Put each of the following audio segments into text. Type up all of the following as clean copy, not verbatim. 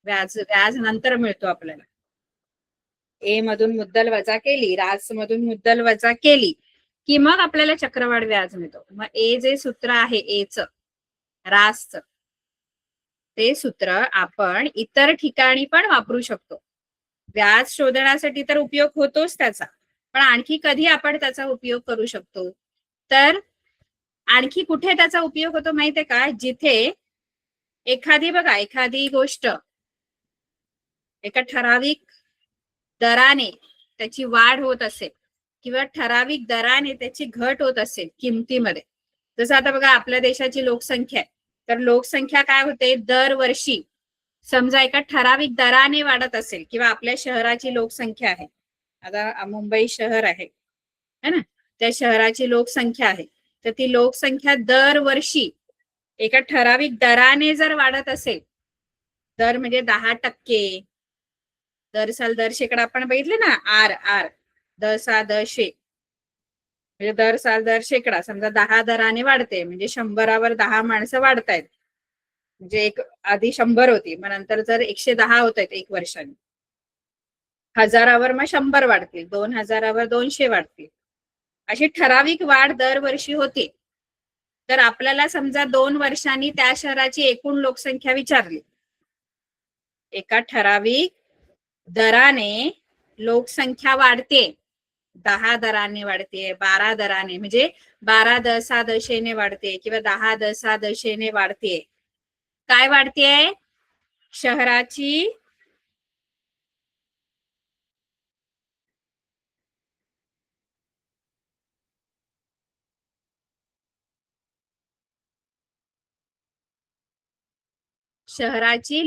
व्याज व्याज नंतर मिळतो आपल्याला. ए मधून मुद्दल वजा केली, रास मधून मुद्दल वजा केली की मग आपल्याला चक्रवाढ व्याज मिळतो. मग ए जे सूत्र आहे एच रासच, ते सूत्र आपण इतर ठिकाणी पण वापरू शकतो. व्याज शोधण्यासाठी तर उपयोग होतोच त्याचा, पण आणखी कधी आपण त्याचा उपयोग करू शकतो? तर आणखी कुठे त्याचा उपयोग होतो माहितीये का? जिथे एखादी गोष्ट एका ठराविक दराने त्याची वाढ होत असेल किंवा ठराविक दराने त्याची घट होत असेल किमतीमध्ये. जसं आता बघा आपल्या देशाची लोकसंख्या आहे, तर लोकसंख्या काय होते दरवर्षी समजा एका ठराविक दराने वाढत असेल, किंवा आपल्या शहराची लोकसंख्या आहे, आता मुंबई शहर आहे है ना, त्या शहराची लोकसंख्या आहे, तर ती लोकसंख्या दरवर्षी एका ठराविक दराने जर वाढत असेल, दर म्हणजे 10%, दर साल दर शेकडा आपण बघितले ना, आर आर दसा दशे, म्हणजे दर साल दर शेकडा. समजा 10 दराने वाढते म्हणजे 100वर 10 माणसं वाढतायत, म्हणजे एक आधी 100 होती, मग नंतर जर 110 होत आहेत एक वर्षाने, 1000वर मग 100 वाढतील, 2000वर 200 वाढतील, अशी ठराविक वाढ दरवर्षी होते. तर आपल्याला समजा 2 वर्षांनी त्या शहराची एकूण लोकसंख्या विचारली, एका ठराविक दराने लोकसंख्या वाढते, 10 दराने वाढते, 12 दराने, म्हणजे 12 दसा दशेने वाढते किंवा 10 दसा दशेने वाढते. काय वाढतेय? शहराची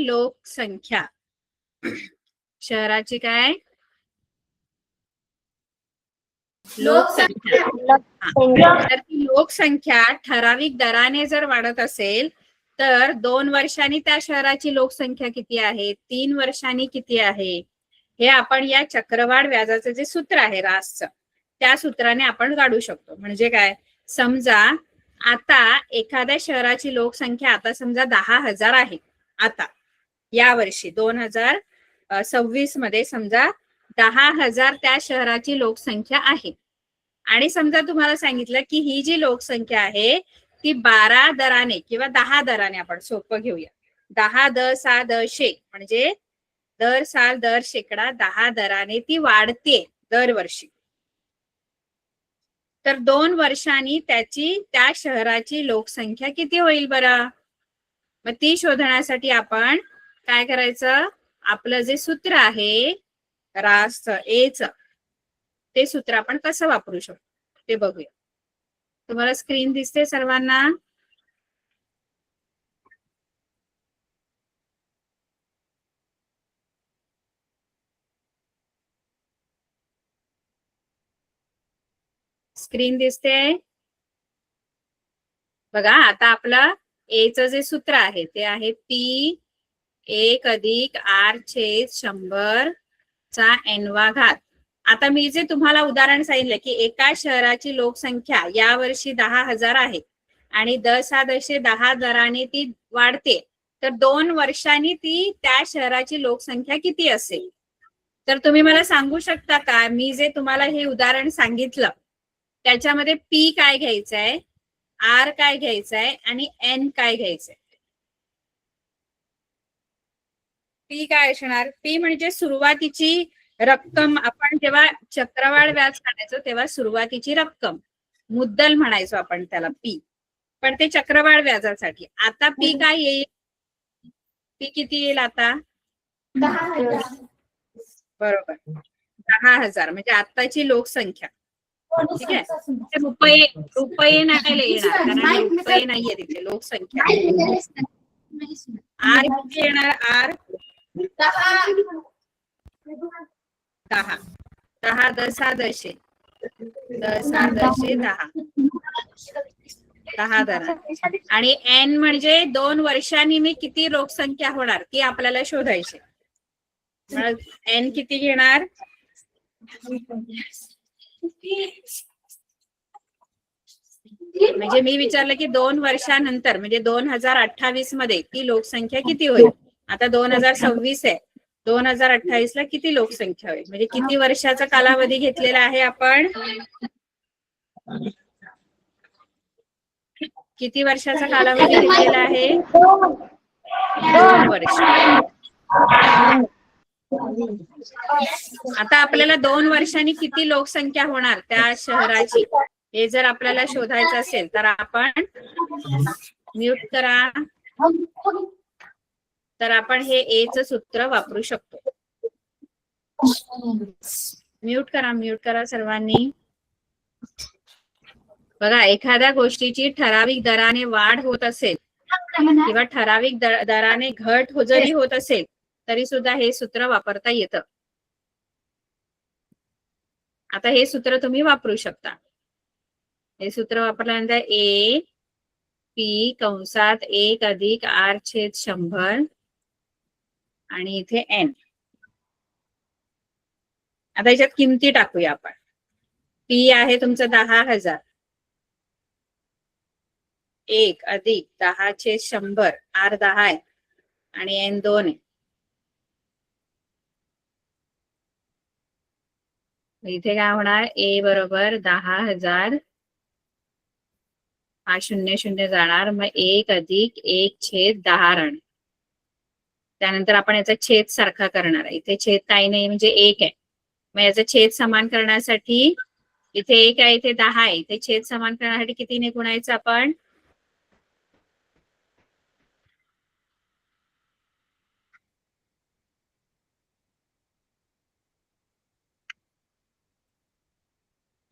लोकसंख्या. शहराची काय? लोकसंख्या. तर ती लोकसंख्या ठराविक दराने जर वाढत असेल तर 2 वर्षांनी त्या शहराची लोकसंख्या किती आहे, 3 वर्षांनी किती आहे, हे आपण या चक्रवाढ व्याजाचं जे सूत्र आहे रासचं, त्या सूत्राने आपण काढू शकतो. म्हणजे काय, समजा आता एखाद्या शहराची लोकसंख्या आता समजा 10,000 आहे, आता या वर्षी 2026 मध्ये समजा 10,000 त्या शहराची लोकसंख्या आहे, आणि समजा तुम्हाला सांगितलं की ही जी लोकसंख्या आहे ती 12 दराने किंवा 10 दराने, आपण सोपं घेऊया, 10 दसा दशे, म्हणजे दर साल दर शेकडा 10 दराने ती वाढते दरवर्षी. तर 2 वर्षांनी त्या शहराची लोकसंख्या किती होईल बरं? मग ती शोधण्यासाठी आपण काय करायचं, आपलं जे सूत्र आहे रास एच, ते सूत्र आपण कसं वापरू शकतो ते बघूया. तुम्हाला स्क्रीन दिसते सर्वांना? स्क्रीन दिसते बघा. आता आपलं एच जे सूत्र आहे ते आहे पी 1 + r/100 चा n-वा घात. आता मी जे तुम्हाला उदाहरण सांगितलं की एका शहराची लोकसंख्या या वर्षी 10,000 आहे आणि दसा दशे 10 दराने ती वाढते, तर 2 वर्षांनी ती त्या शहराची लोकसंख्या किती असेल? तर तुम्ही मला सांगू शकता का, मी जे तुम्हाला हे उदाहरण सांगितलं त्याच्यामध्ये पी काय घ्यायचंय, आर काय घ्यायचंय आणि एन काय घ्यायचंय? पी काय असणार? पी म्हणजे सुरुवातीची रक्कम. आपण जेव्हा चक्रवाढ व्याज काढायचो तेव्हा सुरुवातीची रक्कम, मुद्दल म्हणायचो आपण त्याला पी, पण ते चक्रवाढ व्याजासाठी. आता पी काय येईल? पी किती येईल आता? 10,000. बरोबर, 10,000 म्हणजे आताची लोकसंख्या. ठीक आहे, रुपये नाही येणार कारण रुपये नाहीये तिथे, लोकसंख्या. आर किती येणार? आर 10. 10 दसा दशे, दसा दशे 10, 10 दरा. आणि एन म्हणजे 2 वर्षांनी मी किती लोकसंख्या होणार ती आपल्याला शोधायची. एन किती घेणार? म्हणजे मी विचारलं की 2 वर्षानंतर म्हणजे 2028 मध्ये ती लोकसंख्या किती होईल. आता 2026 आहे. 2028 ला किती लोकसंख्या होईल? म्हणजे किती वर्षाचा कालावधी घेतलेला आहे आपण? किती वर्षाचा कालावधी घेतलेला आहे? 2 वर्ष. आता आपल्याला 2 वर्षांनी किती लोकसंख्या होणार त्या शहराची, हे जर आपल्याला शोधायचं असेल तर आपण म्यूट करा. तर आपण हे एचं सूत्र वापरू शकतो. म्यूट करा सर्वांनी. बघा, एखाद्या गोष्टीची ठराविक दराने वाढ होत असेल किंवा ठराविक दराने घट जरी होत असेल तरी सुद्धा हे सूत्र वापरता येतं. आता हे सूत्र तुम्ही वापरू शकता. हे सूत्र वापरल्यानंतर ए पी कंसात 1 अधिक R छेद 100 आणि इथे n. आता याच्यात किमती टाकूया आपण. पी आहे तुमचं 10,000, 1 अधिक 10 छेद 100, R 10 आहे आणि n 2 आहे. इथे काय होणार? ए बरोबर 10,000, हा 0 0 जाणार, मग 1 अधिक 1 छेद 10 राहणार. त्यानंतर आपण याचा छेद सारखा करणार आहे. इथे छेद काही नाही म्हणजे 1 आहे. मग याचा छेद समान करण्यासाठी इथे 1 आहे, इथे 10 आहे. इथे छेद समान करण्यासाठी कितीने गुणायचं आपण?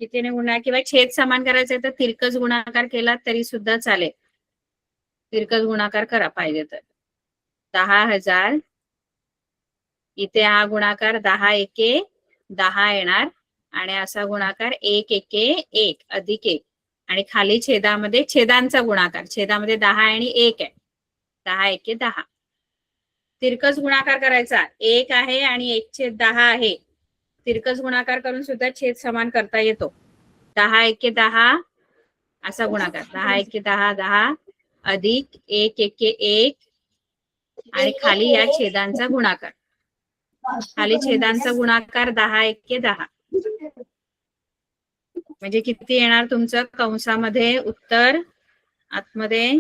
कितीने गुणाकार किंवा छेद समान करायचं तर तिरकस गुणाकार केला तरी सुद्धा चालेल. तिरकस गुणाकार करा पाहिजे तर. 10,000 इथे हा गुणाकार 10 एके 10 येणार आणि असा गुणाकार 1 एके 1 अधिक 1 आणि खाली छेदामध्ये छेदांचा गुणाकार. छेदामध्ये 10 आणि 1 आहे. 10 एके 10. तिरकस गुणाकार करायचा. 1 आहे आणि 1 छेद 10 आहे. तिरकस गुणाकार करून सुद्धा छेद समान करता येतो. 10 एके 10 असा गुणाकार. 10 एके 10 10 अधिक 1 एके 1 आणि खाली या छेदांचा गुणाकार. खाली छेदांचा गुणाकार 10 एके 10. म्हणजे किती येणार तुमचं कंसामध्ये उत्तर आतमध्ये?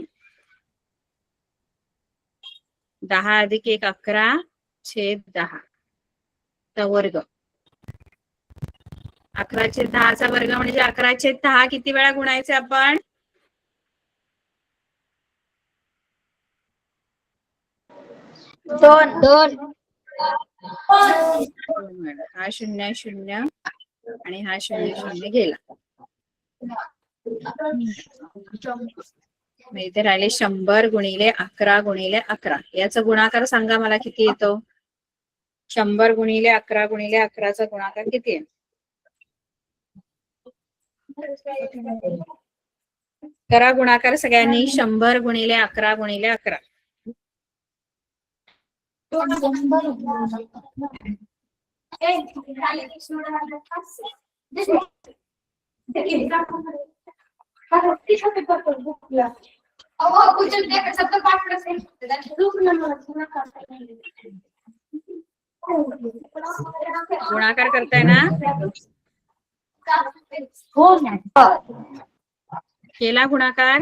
10 अधिक 1 11 छेद 10 चा वर्ग. 11 छेद 10 चा वर्ग म्हणजे 11 छेद 10 किती वेळा गुणायचे आपण? 2 हा 0 0 आणि हा 0 0 गेला. इथे राहिले 100 गुणिले 11 गुणिले 11. याचा गुणाकार सांगा मला किती येतो? 100 गुणिले 11 गुणिले 11चा गुणाकार किती आहे? करा गुणाकार सगळ्यांनी. 100 गुणिले 11 गुणिले 11. गुणाकार करताय ना? केला गुणाकार?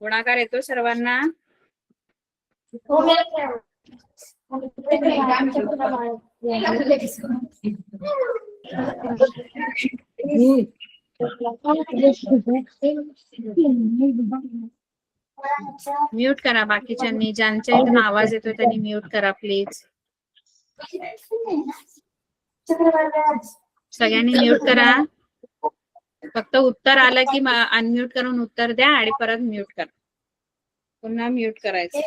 गुणाकार येतो सर्वांना? म्यूट करा बाकीच्यांनी. ज्यांच्या इथून आवाज येतो त्यांनी म्यूट करा प्लीज. सगळ्यांनी म्यूट करा. फक्त उत्तर आलं की अनम्यूट करून उत्तर द्या आणि परत म्यूट करा. पुन्हा म्यूट करायचं.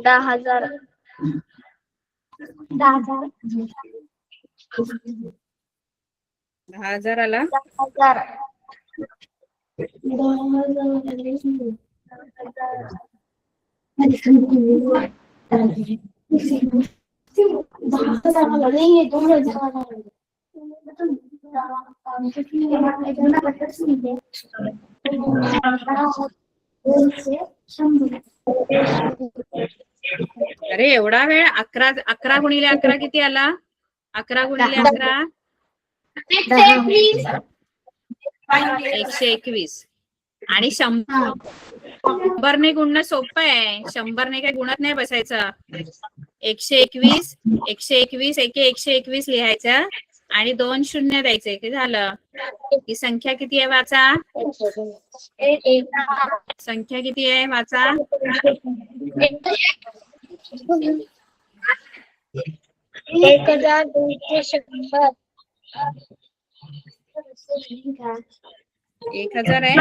$10,000 10,000. 10,000 आला. 10,000. 2,000. अरे एवढा वेळ. 11 11 गुणिले 11 किती आला? 11 गुणिले 11 121. आणि 100ने गुणणं सोपं आहे. 100ने काही गुणत नाही बसायचं. 121 121 121 लिहायचं आणि 2 शून्य द्यायचे की झालं. ही संख्या किती आहे वाचा? संख्या किती आहे वाचा? 1,200. 1,000 आहे.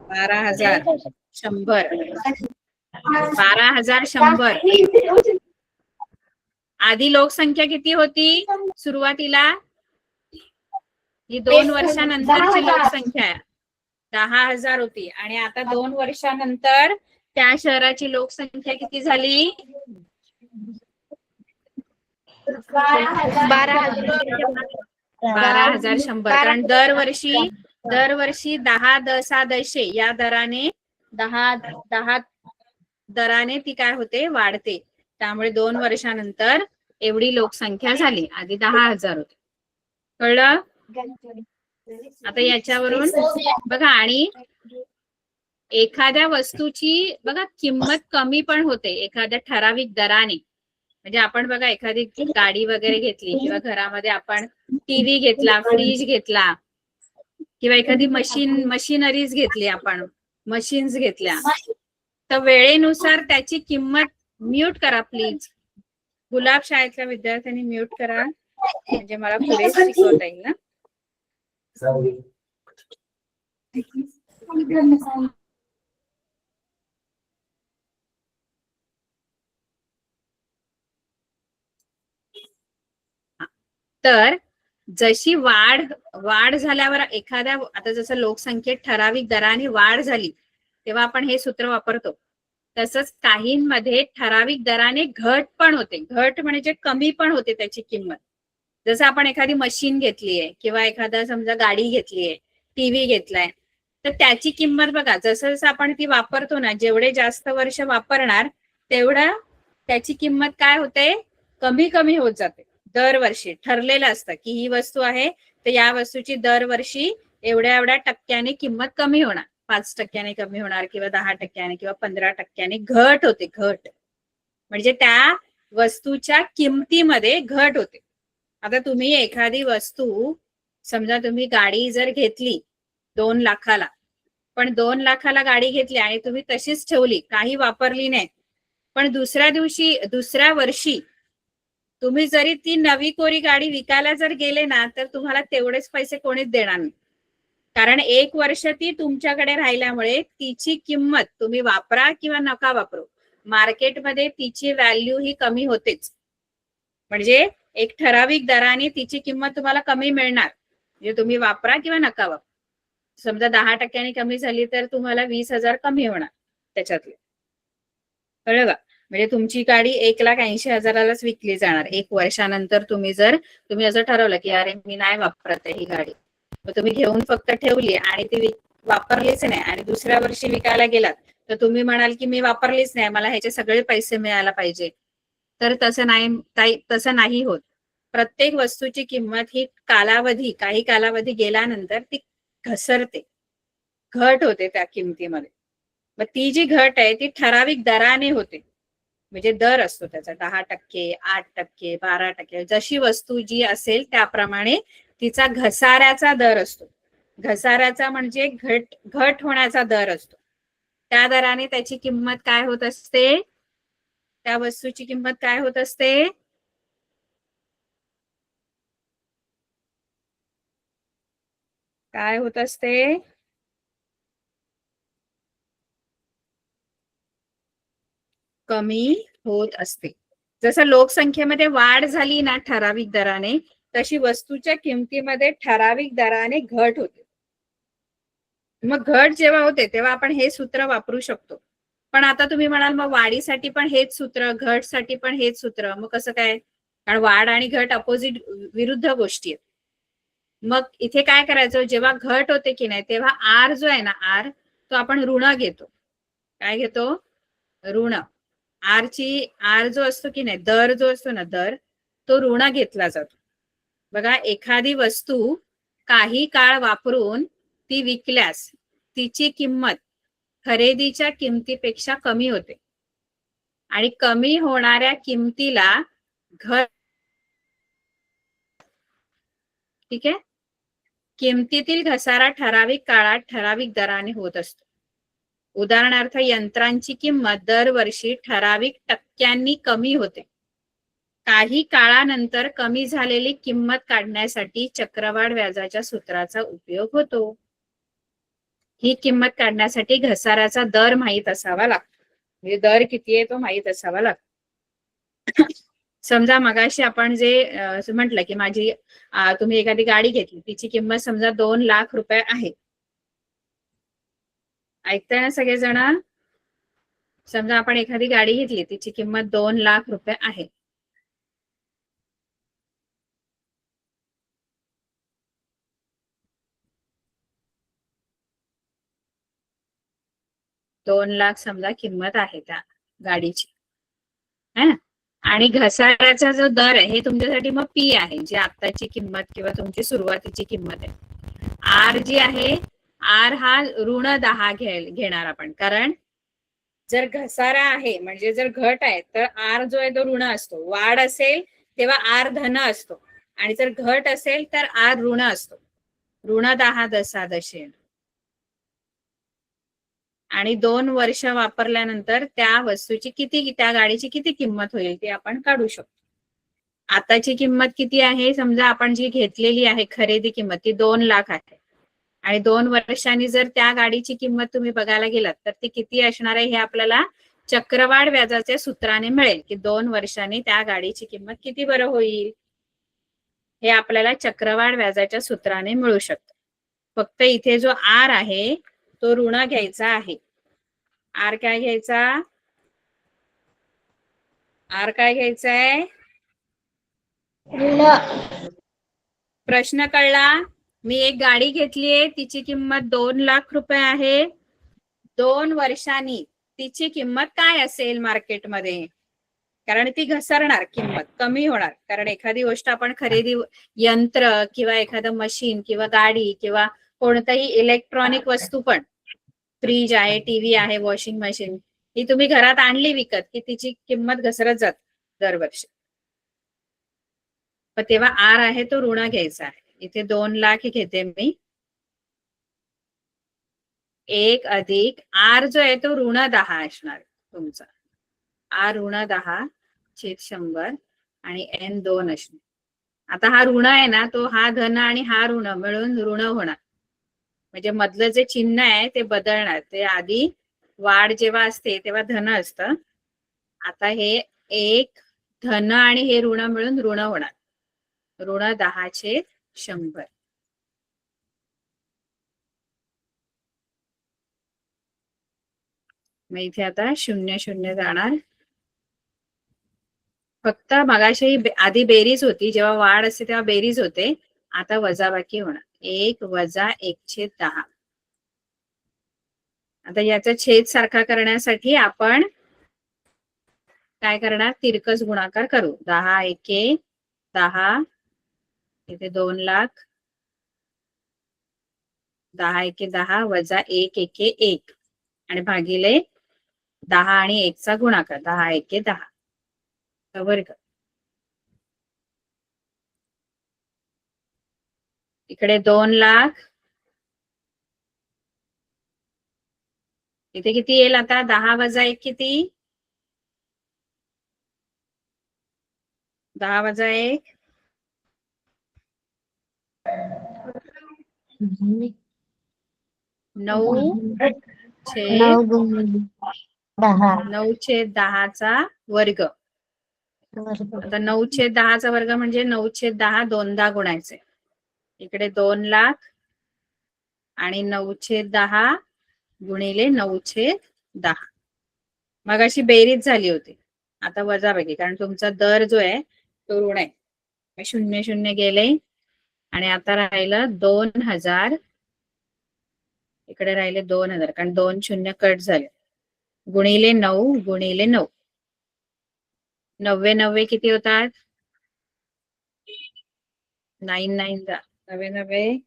12,100. 12,100. आधी लोकसंख्या किती होती सुरुवातीला? ही 2 वर्षानंतरची लोकसंख्या आहे. 10,000 होती आणि आता 2 वर्षानंतर त्या शहराची लोकसंख्या किती झाली? 12,100. कारण दरवर्षी 10 10 दशे या दराने 10 दराने ती काय होते? वाढते. त्यामुळे 2 वर्षानंतर एवढी लोकसंख्या झाली. आधी 10,000 होते. कळलं? आता याच्यावरून बघा. आणि एखाद्या वस्तूची बघा किंमत कमी पण होते एखाद्या ठराविक दराने. म्हणजे आपण बघा एखादी गाडी वगैरे घेतली किंवा घरामध्ये आपण टीव्ही घेतला, फ्रीज घेतला किंवा एखादी मशिनरीज घेतली, आपण मशीन्स घेतल्या, तर वेळेनुसार त्याची किंमत. म्यूट करा प्लीज. गुलाब शाळेतल्या विद्यार्थ्यांनी म्यूट करा म्हणजे मला पुढे शिकवता येईल ना. तर जशी वाढ झाल्यावर एखाद्या, आता जसं लोकसंख्येत ठराविक दराने वाढ झाली तेव्हा आपण हे सूत्र वापरतो. तसंच काहींमध्ये ठराविक दराने घट पण होते. घट म्हणजे कमी पण होते त्याची किंमत. जसं आपण एखादी मशीन घेतलीये किंवा एखादा समजा गाडी घेतलीये, टीव्ही घेतलाय, तर त्याची किंमत बघा जसं जसं आपण ती वापरतो ना, जेवढे जास्त वर्ष वापरणार तेवढा त्याची किंमत काय होते? कमी कमी होत जाते. दरवर्षी ठरलेलं असतं की ही वस्तू आहे तर या वस्तूची दरवर्षी एवढ्या एवढ्या टक्क्याने किंमत कमी होणार. 5% कमी होणार किंवा 10% किंवा 15% घट होते. घट म्हणजे त्या वस्तूच्या किमतीमध्ये घट होते. आता तुम्ही एखादी वस्तू, समजा तुम्ही गाडी जर घेतली 2 लाखाला, पण 2 लाखाला गाडी घेतली आणि तुम्ही तशीच ठेवली, काही वापरली नाही, पण दुसऱ्या वर्षी तुम्ही जरी ती नवी कोरी गाडी विकायला जर गेले ना, तर तुम्हाला तेवढेच पैसे कोणीच देणार नाही. कारण 1 वर्ष ती तुमच्याकडे राहिल्यामुळे तिची किंमत, तुम्ही वापरा किंवा नका वापरू, मार्केटमध्ये तिची व्हॅल्यू ही कमी होतेच. म्हणजे एक ठराविक दराने तिची किंमत तुम्हाला कमी मिळणार. म्हणजे तुम्ही वापरा किंवा नका वापरा. समजा 10% कमी झाली तर तुम्हाला 20,000 कमी होणार त्याच्यातले. कळलं का? म्हणजे तुमची गाडी 1,80,000लाच विकली जाणार 1 वर्षानंतर. तुम्ही असं ठरवलं की अरे मी नाही वापरत ही गाडी, मग तुम्ही घेऊन फक्त ठेवली आणि ती वापरलीच नाही आणि दुसऱ्या वर्षी विकायला गेलात तर तुम्ही म्हणाल की मी वापरलीच नाही, मला ह्याचे सगळे पैसे मिळायला पाहिजे. तर तसं नाही होत. प्रत्येक वस्तूची किंमत ही काही कालावधी गेल्यानंतर ती घसरते, घट होते त्या किमतीमध्ये. मग ती जी घट आहे ती ठराविक दराने होते. म्हणजे दर असतो त्याचा 10%, 8%, 12%, जशी वस्तू जी असेल त्याप्रमाणे तिचा घसाऱ्याचा दर असतो. घसाऱ्याचा म्हणजे घट होण्याचा दर असतो. त्या दराने त्याची किंमत काय होत असते? त्या वस्तूची किंमत काय होत असते? काय होत असते? कमी होत असते. जसं लोकसंख्येमध्ये वाढ झाली ना ठराविक दराने, तशी वस्तूच्या किमतीमध्ये ठराविक दराने घट होते. मग घट जेव्हा होते तेव्हा आपण हे सूत्र वापरू शकतो. पण आता तुम्ही म्हणाल मग वाढीसाठी पण हेच सूत्र, घटसाठी पण हेच सूत्र, मग कसं काय? कारण वाढ आणि घट अपोजिट, विरुद्ध गोष्टी आहेत. मग इथे काय करायचं, जेव्हा घट होते की नाही तेव्हा आर जो आहे ना, आर तो आपण ऋण घेतो. काय घेतो? ऋण. आर जो असतो की नाही, दर जो असतो ना, दर तो ऋण घेतला जातो. बघा, एखादी वस्तू काही काळ वापरून ती विकल्यास तिची किंमत खरेदीच्या किमतीपेक्षा कमी होते आणि कमी होणाऱ्या किमतीला घट. ठीक आहे. किमतीतील घसारा ठराविक काळात ठराविक दराने होत असतो. उदाहरणार्थ, यंत्रांची किंमत दरवर्षी ठराविक टक्क्यांनी कमी होते. काही काळानंतर कमी झालेली किंमत काढण्यासाठी चक्रवाढ व्याजाच्या सूत्राचा उपयोग होतो. ही किंमत काढण्यासाठी घसाऱ्याचा दर माहित असावा लागतो. म्हणजे दर किती आहे तो माहित असावा लागतो. समजा मगाशी आपण जे म्हटलं की तुम्ही एखादी गाडी घेतली, तिची किंमत समजा 2 लाख रुपये आहे. ऐकताय ना सगळेजण? समजा आपण एखादी गाडी घेतली, तिची किंमत 2 लाख रुपये आहे. दोन लाख समजा किंमत आहे त्या गाडीची, है ना? आणि घसाऱ्याचा जो दर आहे हे तुमच्यासाठी मग पी आहे, जी आताची किंमत किंवा तुमची सुरुवातीची किंमत आहे. आर जी आहे, आर हा ऋण 10 घेणार आपण, कारण जर घसारा आहे म्हणजे जर घट आहे तर आर जो आहे तो ऋण असतो. वाढ असेल तेव्हा आर धन असतो आणि जर घट असेल तर आर ऋण असतो. ऋण 10 दशादशे. आणि 2 वर्ष वापरल्यानंतर त्या वस्तूची किती, त्या गाडीची किती किंमत होईल ते आपण काढू शकतो. आताची किंमत किती आहे? समजा आपण जी घेतलेली आहे खरेदी किंमत ती 2 लाख आहे आणि 2 वर्षांनी जर त्या गाडीची किंमत तुम्ही बघायला गेलात तर ती किती असणार आहे हे आपल्याला चक्रवाढ व्याजाच्या सूत्राने मिळेल की 2 वर्षांनी त्या गाडीची किंमत किती बरं होईल, हे आपल्याला चक्रवाढ व्याजाच्या सूत्राने मिळू शकतं. फक्त इथे जो आर आहे तो ऋण घ्यायचा आहे. आर काय घ्यायचा? आर काय घ्यायचा आहे? ऋण. प्रश्न कळला? मी एक गाडी घेतलीये, तिची किंमत 2 लाख रुपये आहे. 2 वर्षांनी तिची किंमत काय असेल मार्केटमध्ये? कारण ती घसरणार, किंमत कमी होणार. कारण एखादी गोष्ट आपण खरेदी, यंत्र किंवा एखादं मशीन किंवा गाडी किंवा कोणताही इलेक्ट्रॉनिक वस्तू, पण फ्रीज आहे, टीव्ही आहे, वॉशिंग मशीन, ही तुम्ही घरात आणली विकत की तिची किंमत घसरत जाते दरवर्षी. पण तेव्हा आर आहे तो ऋण घ्यायचा आहे. इथे 2 लाख घेते मी. 1 अधिक आर जो आहे तो ऋण 10 असणार तुमचा. आर ऋण 10/100 आणि एन 2 असणार. आता हा ऋण आहे ना, तो हा धन आणि हा ऋण मिळून ऋण होणार. म्हणजे मधलं जे चिन्ह आहे ते बदलणार. ते आधी वाढ जेव्हा असते तेव्हा धन असतं. आता हे 1 धन आणि हे ऋण मिळून ऋण होणार. ऋण 10/100. मग इथे आता 0 जाणार. फक्त मगाशी आधी बेरीज होती, जेव्हा वाढ असते तेव्हा बेरीज होते, आता वजाबाकी होणार. 1 - 1/10. आता याचा छेद सारखा करण्यासाठी आपण काय करणार? तिरकस गुणाकार करू. 10 एके 10, इथे 2 लाख, 10 एके 10 वजा 1 एके 1 आणि भागिले 10 आणि 1 चा गुणाकार, 10 एके 10 वर्ग. इकडे 2 लाख, इथे किती येईल आता? 10 वजा 1 किती? 10 वजा 1 9/10. 9 गुणिले 10 9/10चा वर्ग. आता 9/10चा वर्ग म्हणजे 9/10 दोनदा गुणायचे. इकडे 2 लाख आणि 9/10 गुणिले 9/10. मग अशी बेरीज झाली होती. आता वजाबाकी, कारण तुमचा दर जो आहे तो ऋण आहे. 0 गेले आणि आता राहिलं 2000. इकडे राहिले 2000, कारण 2 शून्य कट झाले. गुणिले 9 गुणिले 9. 90 किती होतात? 9 9 जा 90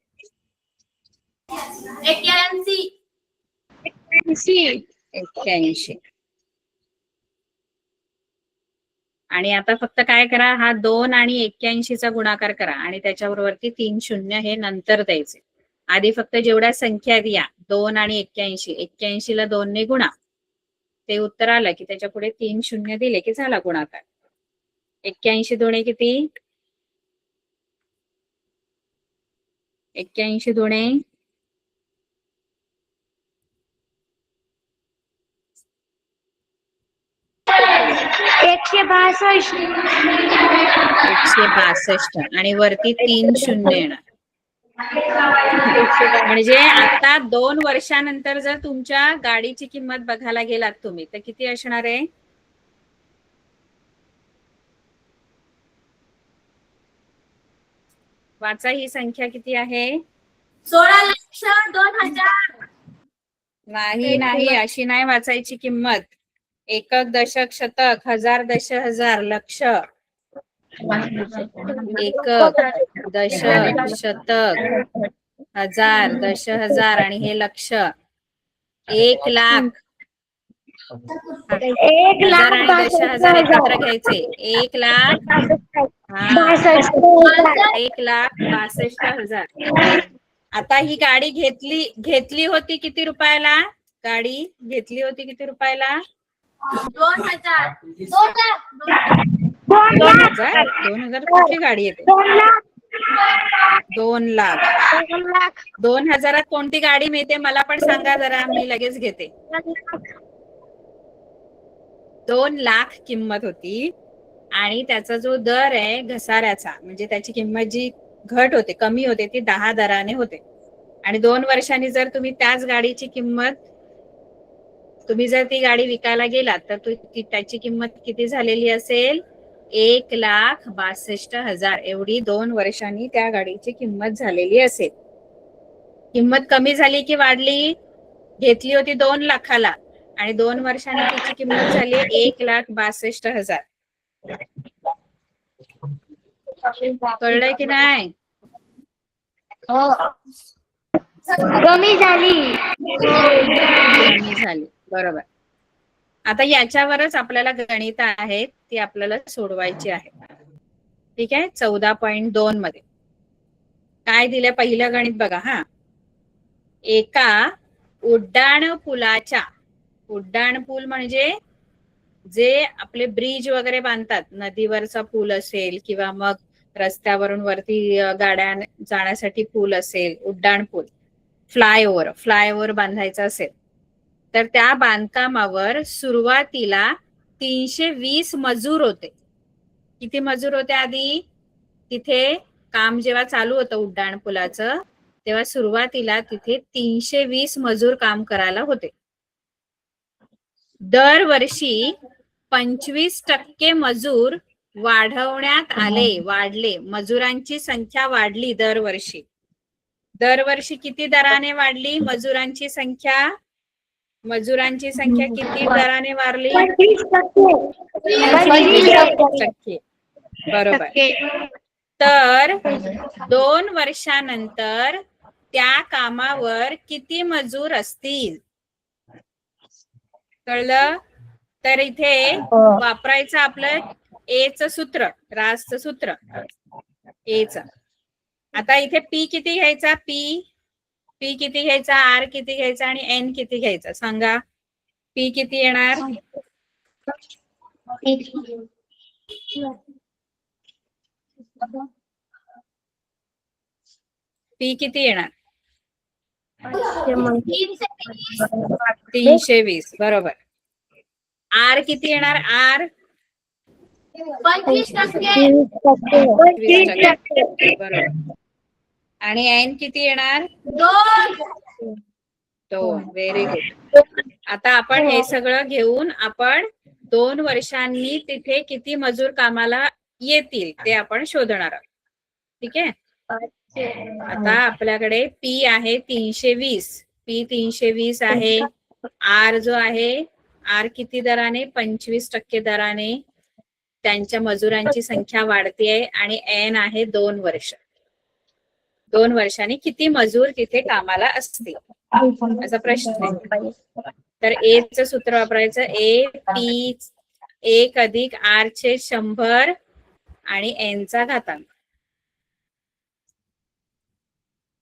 81. आणि आता फक्त काय करा, हा 2 आणि 81चा गुणाकार करा आणि त्याच्याबरोबरती 3 शून्य हे नंतर द्यायचे. आधी फक्त जेवढ्या संख्या द्या 2 आणि 81. 81 ला 2 ने गुणा, ते उत्तर आलं की त्याच्या पुढे 3 शून्य दिले की झाला गुणाकार. 81 दोणे किती? 81 दोणे 162 आणि वरती 3 शून्य येणार. म्हणजे आता 2 वर्षानंतर जर तुमच्या गाडीची किंमत बघायला गेलात तुम्ही, तर किती असणार आहे? वाचा, ही संख्या किती आहे? 16,02,000. नाही, अशी नाही वाचायची किंमत. एकक, दशक, शतक, हजार, दश, हजार, लक्ष. एकक, दशक, शतक, हजार, दश, हजार आणि हे लक्ष. 1 लाख. 1 हजार लाख आणि दश, हजार एकत्र घ्यायचे. 1 लाख. हा, 1,62,000. आता ही गाडी घेतली होती किती रुपयाला? गाडी घेतली होती किती रुपयाला? 2,000. 2,000 कुठली गाडी येते? 2 लाख. 2,000 कोणती गाडी मिळते मला पण सांगा जरा, मी लगेच घेते. 2 लाख किंमत होती आणि त्याचा जो दर आहे घसाऱ्याचा, म्हणजे त्याची किंमत जी घट होते, कमी होते, ती 10 दराने होते. आणि 2 वर्षांनी जर तुम्ही त्याच गाडीची किंमत, तुम्ही जर ती गाडी विकायला गेलात तर त्याची किंमत किती झालेली असेल? 1,62,000 एवढी 2 वर्षांनी त्या गाडीची किंमत झालेली असेल. किंमत कमी झाली की वाढली? घेतली होती 2 लाखाला आणि 2 वर्षांनी तिची किंमत झाली 1,62,000. कळलंय की नाही? कमी झाली. कमी झाली, बरोबर. आता याच्यावरच आपल्याला गणित आहेत, ती आपल्याला सोडवायची आहे. ठीक आहे. 14.2 मध्ये काय दिलंय पहिलं गणित बघा. हा, एका उड्डाणपुलाच्या, उड्डाणपूल म्हणजे जे आपले ब्रिज वगैरे बांधतात, नदीवरचा पूल असेल किंवा मग रस्त्यावरून वरती गाड्या जाण्यासाठी पूल असेल, उड्डाणपूल, फ्लायओव्हर बांधायचा असेल, तर त्या बांधकामावर सुरुवातीला 320 मजूर होते. किती मजूर होते आधी? तिथे काम जेव्हा चालू होतं उड्डाणपुलाचं, तेव्हा सुरुवातीला तिथे 320 मजूर काम करायला होते. दरवर्षी 25% मजूर वाढवण्यात आले, वाढले. मजुरांची संख्या वाढली दरवर्षी. दरवर्षी किती दराने वाढली मजुरांची संख्या? मजुरांची संख्या किती दराने वाढली? 25%. बरोबर. तर 2 वर्षानंतर त्या कामावर किती मजूर असतील? कळलं? तर इथे वापरायचं आपलं एचं सूत्र, रासचं सूत्र, एचं. आता इथे पी किती घ्यायचा? पी किती घ्यायचा? आर किती घ्यायचा? आणि एन किती घ्यायचा? सांगा. पी किती येणार? पी किती येणार? 320. बरोबर. आर किती येणार? आर 25%. 20%. बरोबर. आणि एन किती येणार? 2. 2. Very good. आता आपण हे सगळं घेऊन आपण 2 वर्षांनी तिथे किती मजूर कामाला येतील ते आपण शोधणार आहोत. ठीक आहे. आता आपल्याकडे पी आहे 320. पी 320 आहे. आर जो आहे, आर किती दराने? 25% दराने त्यांच्या मजुरांची संख्या वाढते आणि एन आहे 2 वर्ष. 2 वर्षांनी किती मजूर तिथे कामाला असतील असा प्रश्न आहे. तर ए चं सूत्र वापरायचं. ए पी 1 अधिक आर चे 100 आणि एन चा घातांक.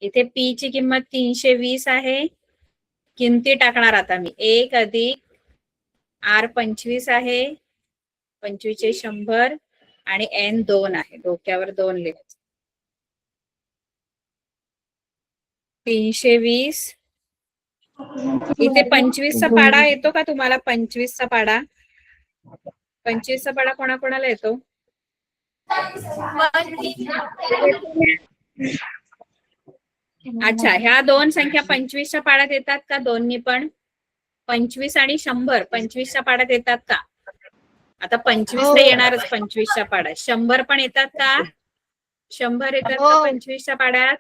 इथे पी ची किंमत 320 आहे. किमती टाकणार आता मी. 1 अधिक आर 25 आहे, 25 चे 100 आणि एन 2 आहे. डोक्यावर 2 लिहायचं. 320. इथे 25 चा पाडा येतो का तुम्हाला? 25 चा पाडा. 25 चा पाडा कोणाकोणाला येतो? अच्छा, ह्या 2 संख्या 25 च्या पाड्यात येतात का? दोन्ही पण 25 आणि 100 25 च्या पाड्यात येतात का? आता 25 तर येणारच 25 च्या पाड्यात. 100 पण येतात का? 100 येतात का 25 च्या पाड्यात?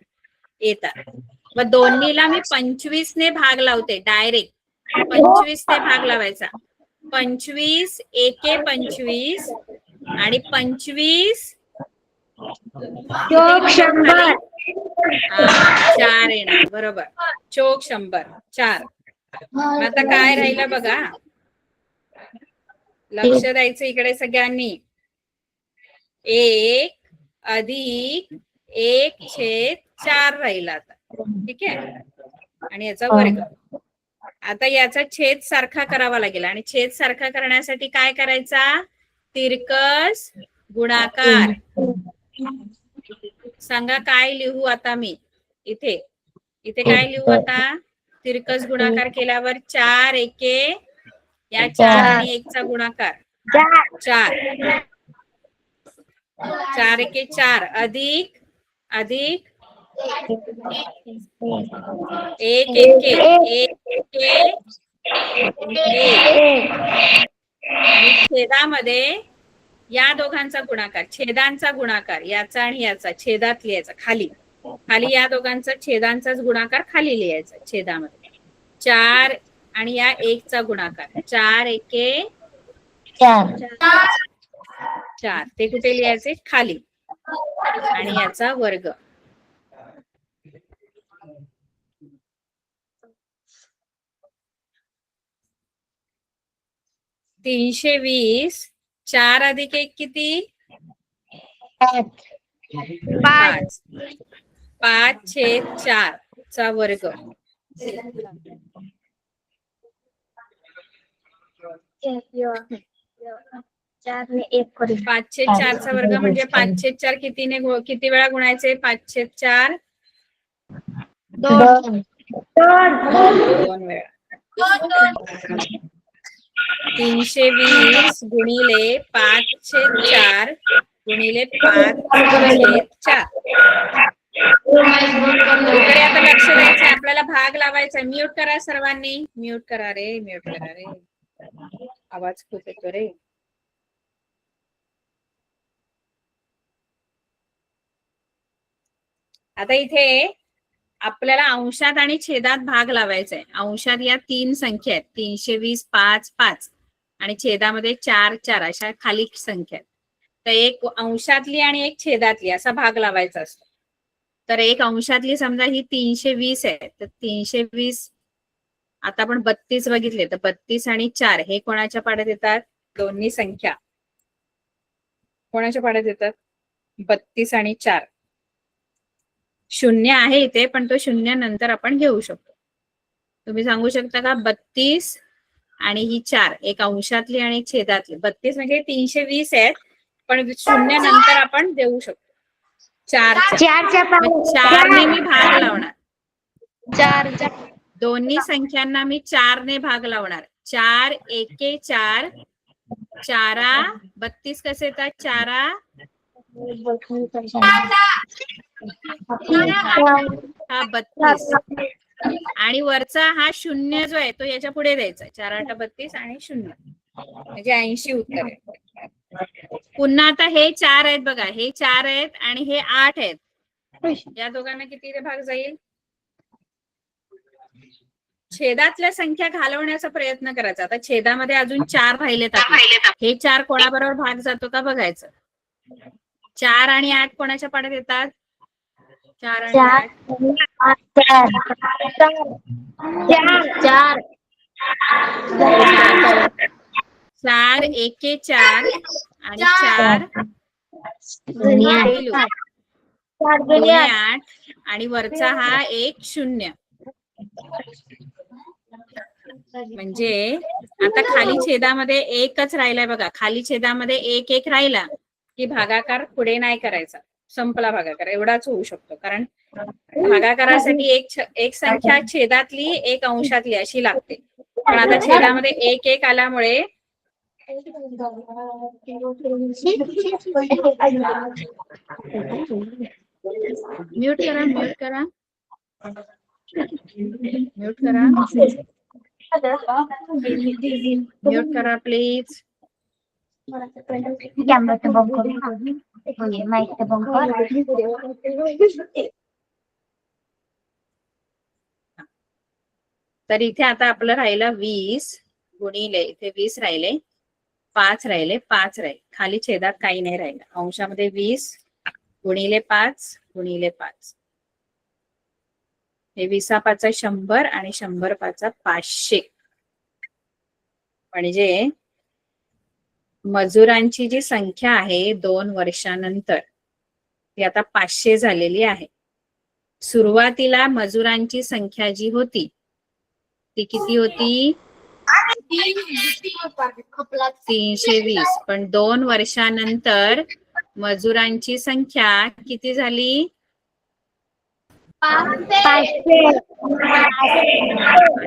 येतात. मग दोन्हीला मी 25 ने भाग लावते डायरेक्ट. 25 ने भाग लावायचा. 25 एके 25 आणि 25 4 येणार. बरोबर. चोक 100. 4. आता काय राहिलं बघा. लक्ष द्यायचं इकडे सगळ्यांनी. 1 अधिक 1/4 राहिला आता. ठीक आहे. आणि याचा वर्ग. आता याचा छेद सारखा करावा लागेल आणि छेद सारखा करण्यासाठी काय करायचा? तिरकस गुणाकार. सांगा काय लिहू आता मी? इथे काय लिहू आता? तिरकस गुणाकार केल्यावर 4 एके या 4 आणि 1 चा गुणाकार 4. 4 एके 4 अधिक 1 एके 1 आणि छेदामध्ये या दोघांचा गुणाकार, छेदांचा गुणाकार, याचा आणि याचा छेदात लिहायचा. खाली या दोघांचा छेदांचाच गुणाकार खाली लिहायचा छेदामध्ये. 4 आणि या 1 चा गुणाकार 4 एके 4. ते कुठे लिहायचे? खाली. आणि याचा वर्ग. तीनशे 20. 4 अधिक 1 किती? 5. 5/4 चा वर्ग. 5/4 चा वर्ग म्हणजे 5/4 किती वेळा गुणायचे? 5/4 2 वेळा. 320 गुणिले 5/4 गुणिले 5/4. इकडे आता लक्ष द्यायचं. आपल्याला भाग लावायचा. म्यूट करा सर्वांनी. म्यूट करा रे. आवाज खूप येतो रे. आता इथे आपल्याला अंशात आणि छेदात भाग लावायचा आहे. अंशात या 3 संख्या आहेत. 320 5 5 आणि छेदामध्ये 4 4 अशा खाली संख्या आहेत. तर एक अंशातली आणि एक छेदातली असा भाग लावायचा असतो. तर एक अंशातली समजा ही 320 आहे. तर 320 आता आपण 32 बघितले. तर 32 आणि 4 हे कोणाच्या पाड्यात येतात? दोन्ही संख्या कोणाच्या पाड्यात येतात? 32 आणि 4. 0 आहे इथे, पण तो 0 नंतर आपण घेऊ शकतो. तुम्ही सांगू शकता का? 32 आणि ही 4 एक अंशातली आणि एक छेदातली. 32 म्हणजे 320 आहेत, पण 0 नंतर आपण देऊ शकतो. 4 ने मी भाग लावणार. दोन्ही संख्यांना मी 4 ने भाग लावणार. 4 एके 4, चारा 32 कसे येतात? चारा हा 32 आणि वरचा हा शून्य जो आहे तो याच्या पुढे द्यायचा. 4 8 32 आणि शून्य म्हणजे 80 उत्तर आहे. पुन्हा आता हे 4 आहेत बघा, हे 4 आहेत आणि हे 8 आहेत. या दोघांना किती भाग जाईल? छेदातल्या संख्या घालवण्याचा प्रयत्न करायचा. आता छेदामध्ये अजून 4 राहिलेत आपले. हे 4 कोणाबरोबर भाग जातो का बघायचं. 4 आणि 8 कोणाच्या पाड्यात येतात? 4 आणि 8 4 एके 4 आणि 4 2 8 आणि वरचा हा 1 0 म्हणजे आता खाली छेदामध्ये एकच राहिलाय बघा. खाली छेदामध्ये 1 1 राहिला की भागाकार पुढे नाही करायचा. संपला भागाकार, एवढाच होऊ शकतो. कारण भागाकारासाठी एक संख्या छेदातली एक अंशातली अशी लागते. पण आता छेदामध्ये 1 1 आल्यामुळे म्यूट करा, म्यूट करा, म्यूट करा, म्यूट करा प्लीज. कॅमेरा बंद करू, माईक बंद कर. तर इथे आता आपलं राहिलं 20 गुणिले, इथे 20 राहिले, 5 राहिले, 5 राहिले. खाली छेदात काही नाही राहिलं. अंशामध्ये 20 गुणिले 5 गुणिले 5. हे 20 5 100 आणि 100 5 500. म्हणजे मजुरांची जी संख्या आहे 2 वर्षानंतर ती आता 500 झालेली आहे. सुरुवातीला मजुरांची संख्या जी होती ती किती होती? 320. पण 2 वर्षानंतर मजुरांची संख्या किती झाली? 500.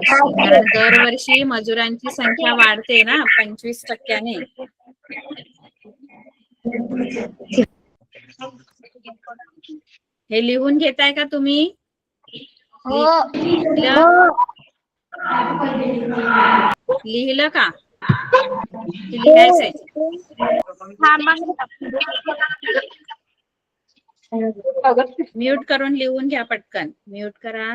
कारण दरवर्षी मजुरांची संख्या वाढते ना 25%. हे लिहून घेताय का तुम्ही? लिहिलं का? की लिहायचंय? म्यूट करून लिहून घ्या पटकन. म्यूट करा.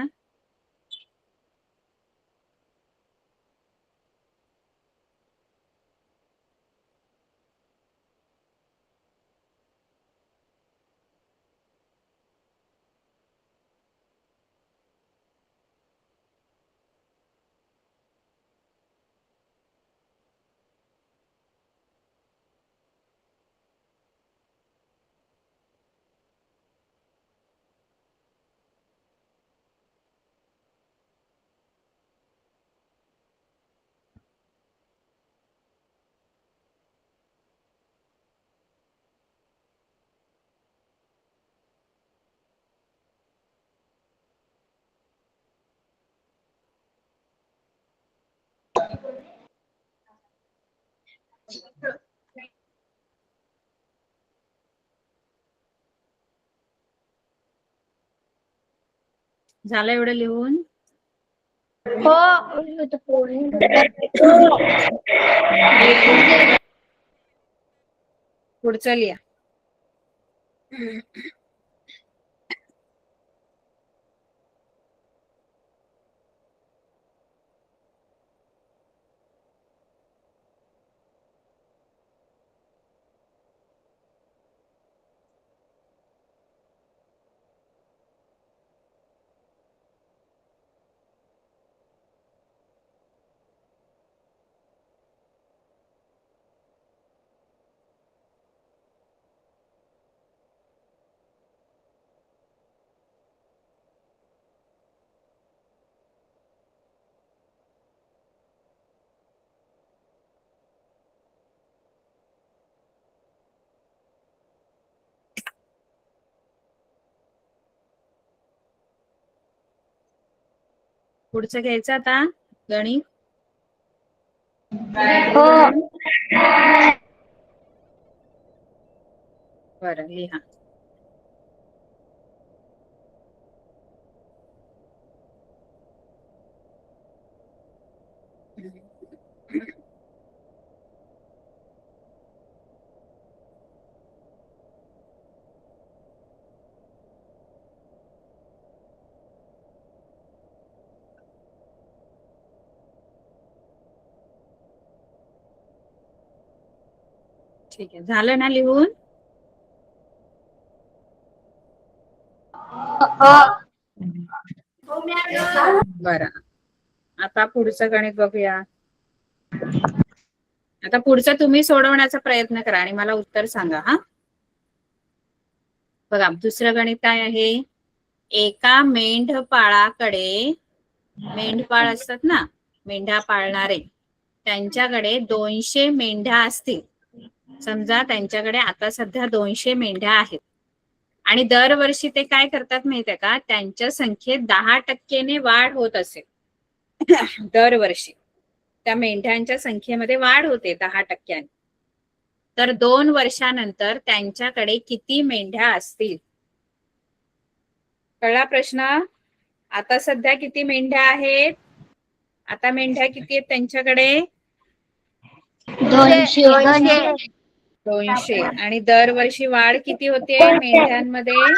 झालं एवढं लिहून? पुढचं लिहा. पुढचं घ्यायचं आता गणित. हो. बरं लिहा. ठीक आहे, झालं ना लिहून? बरं, आता पुढचं गणित बघूया. आता पुढचं तुम्ही सोडवण्याचा प्रयत्न करा आणि मला उत्तर सांगा. हा बघा, दुसरं गणित काय आहे? एका मेंढपाळाकडे, मेंढपाळ असतात ना, मेंढ्या पाळणारे, त्यांच्याकडे 200 मेंढ्या असतील. समजा त्यांच्याकडे आता सध्या 200 मेंढ्या आहेत आणि दरवर्षी ते काय करतात माहितीये का? त्यांच्या संख्येत 10% वाढ होत असेल. दरवर्षी त्या मेंढ्यांच्या संख्येमध्ये वाढ होते 10%. तर 2 वर्षानंतर त्यांच्याकडे किती मेंढ्या असतील? कळला प्रश्न? आता सध्या किती मेंढ्या आहेत? आता मेंढ्या किती आहेत त्यांच्याकडे? 200. आणि दरवर्षी वाढ किती होते मेंढ्यांमध्ये?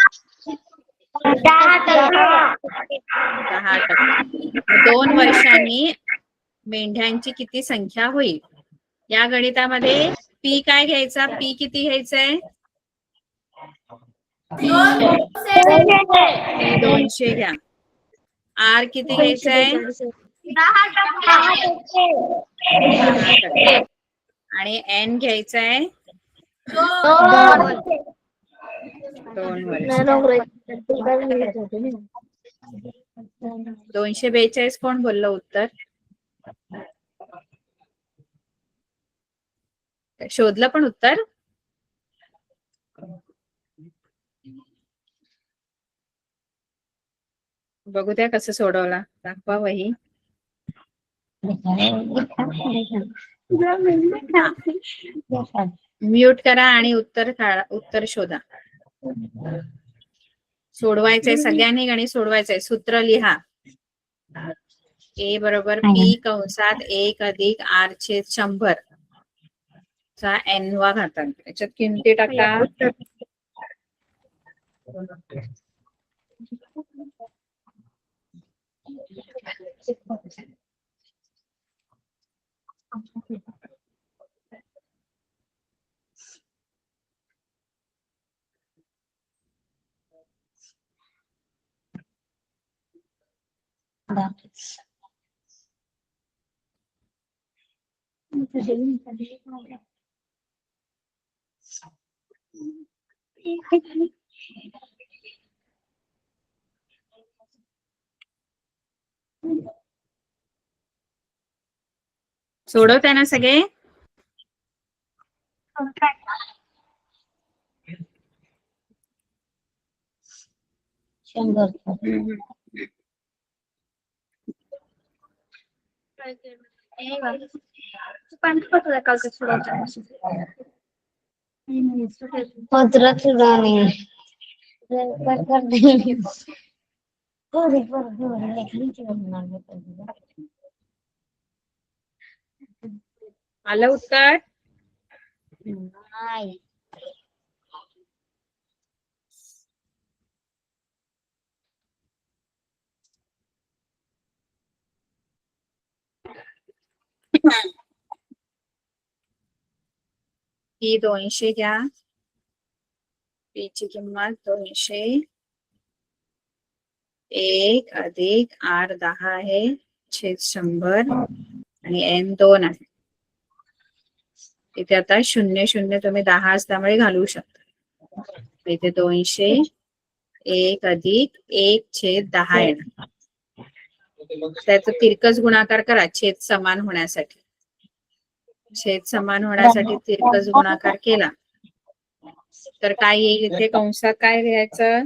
10%. 2 वर्षांनी मेंढ्यांची किती संख्या होईल? या गणितामध्ये पी काय घ्यायचा? पी किती घ्यायचंय? पी 200 घ्या. आर किती घ्यायचंय? 10%. आणि एन घ्यायचंय 2 वर्ष. 242 कोण बोललं उत्तर? शोधलं पण उत्तर? बघू द्या कसं सोडवला, दाखवा वही. म्यूट करा आणि उत्तर शोधा. सोडवायचंय सगळ्यांनी, गणित सोडवायचंय. सूत्र लिहा. ए बरोबर पी कंसात 1 अधिक आर छेद 100 चा n वा घातांक. याच्यात किमती टाका. सोडवताय ना सगळे? आलं उत्तर? ही 200 घ्या. पी ची किंमत 200. 1 अधिक आर 10 आहे छेद 100 आणि एन 2 आहे. इथे आता 0 0 तुम्ही 10 असल्यामुळे घालू शकता. इथे 200 1 अधिक 1 छेद 10 येणार. त्याचा तिरकस गुणाकार करा छेद समान होण्यासाठी. छेद समान होण्यासाठी तिरकस गुणाकार केला तर काय येईल? इथे कंसात काय घ्यायचं?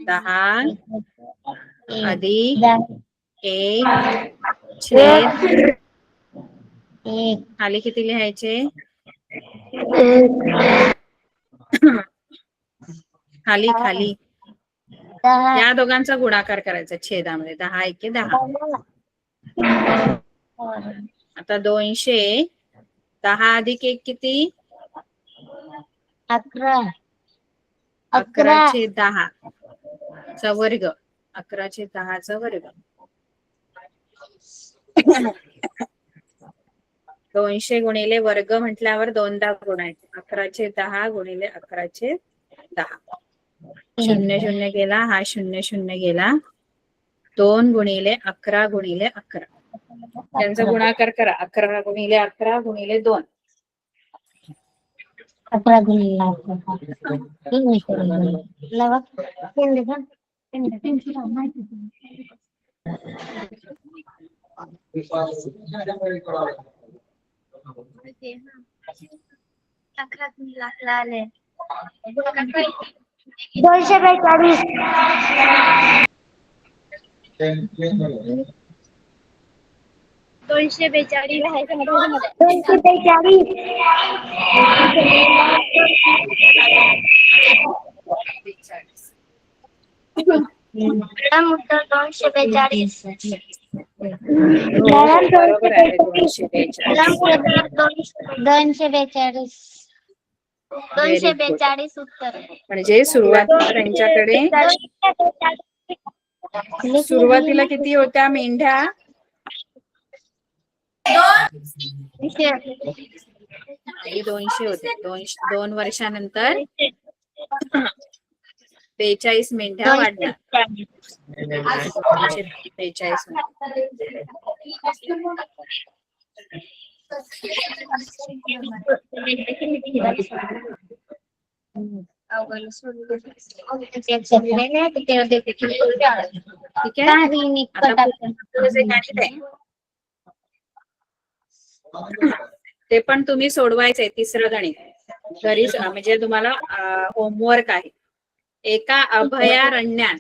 10 अधिक 1 छेद एक खाली किती लिहायचे? खाली खाली 10 या दोघांचा गुणाकार करायचा छेदामध्ये. 10 एके 10. आता 200 10 अधिक 1 किती? 11 11/10 चा वर्ग. 11/10 चा वर्ग. 200 गुणिले वर्ग म्हटल्यावर 2दा गुणायचे. 11/10 गुणिले 11/10. 0 0 गेला, हा 0 0 गेला. 2 गुणिले 11 गुणिले 11. त्यांचा गुणाकार करा. 11 गुणिले 11 गुणिले 2. 11 गुणिले 242 बरोबर आहे. 242. 242 उत्तर. म्हणजे सुरुवातीला किती होत्या मेंढ्या? 200 होते. 2 वर्षानंतर 42 मेंढ्या वाढणार. 242 ठीक आहे. आता जे गणित आहे ते पण तुम्ही सोडवायचंय. तिसरं गणित घरीच, म्हणजे तुम्हाला होमवर्क आहे. एका अभयारण्यात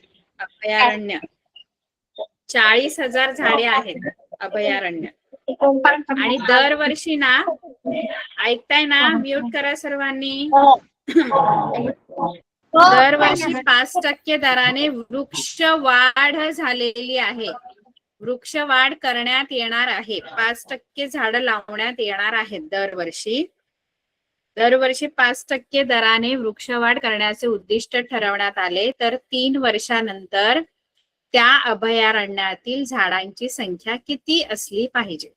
40,000 झाडे आहेत अभयारण्यात. आणि दरवर्षी ना, ऐकताय ना? म्यूट करा सर्वांनी. दरवर्षी 5% दराने वृक्ष वाढ झालेली आहे. वृक्ष वाढ करण्यात येणार आहे. 5% झाडं लावण्यात येणार आहेत दरवर्षी. 5% दराने वृक्षवाढ करण्याचे उद्दिष्ट ठरवण्यात आले. तर 3 वर्षानंतर त्या अभयारण्यातील झाडांची संख्या किती असली पाहिजे?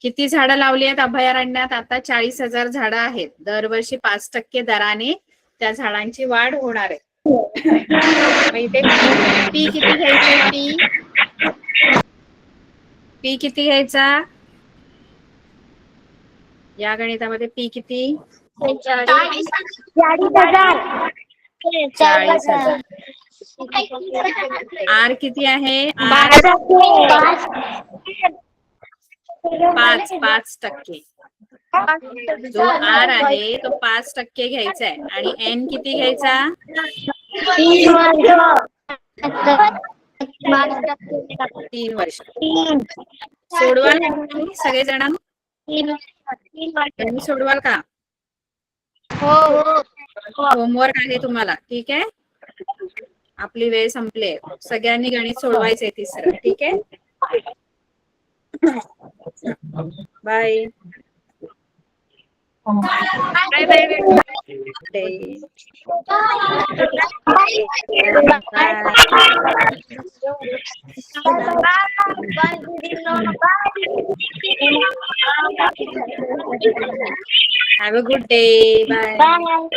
किती झाडं लावली आहेत अभयारण्यात? आता 40,000 झाडं आहेत. दरवर्षी 5% दराने त्या झाडांची वाढ होणार आहे. इथे पी किती घ्यायचं? पी किती घ्यायचा या गणितामध्ये? पी किती? 40,000. आर किती आहे? 5%. जो आर आहे तो 5% घ्यायचा आहे. आणि एन किती घ्यायचा? 3 वर्ष. सोडवाल सगळेजण? तुम्ही सोडवाल का? होमवर्क आहे तुम्हाला. ठीक आहे. आपली वेळ संपली. सगळ्यांनी गणित सोडवायचंय तिसरं. ठीक आहे. Bye. Have a good day. Bye. Bye.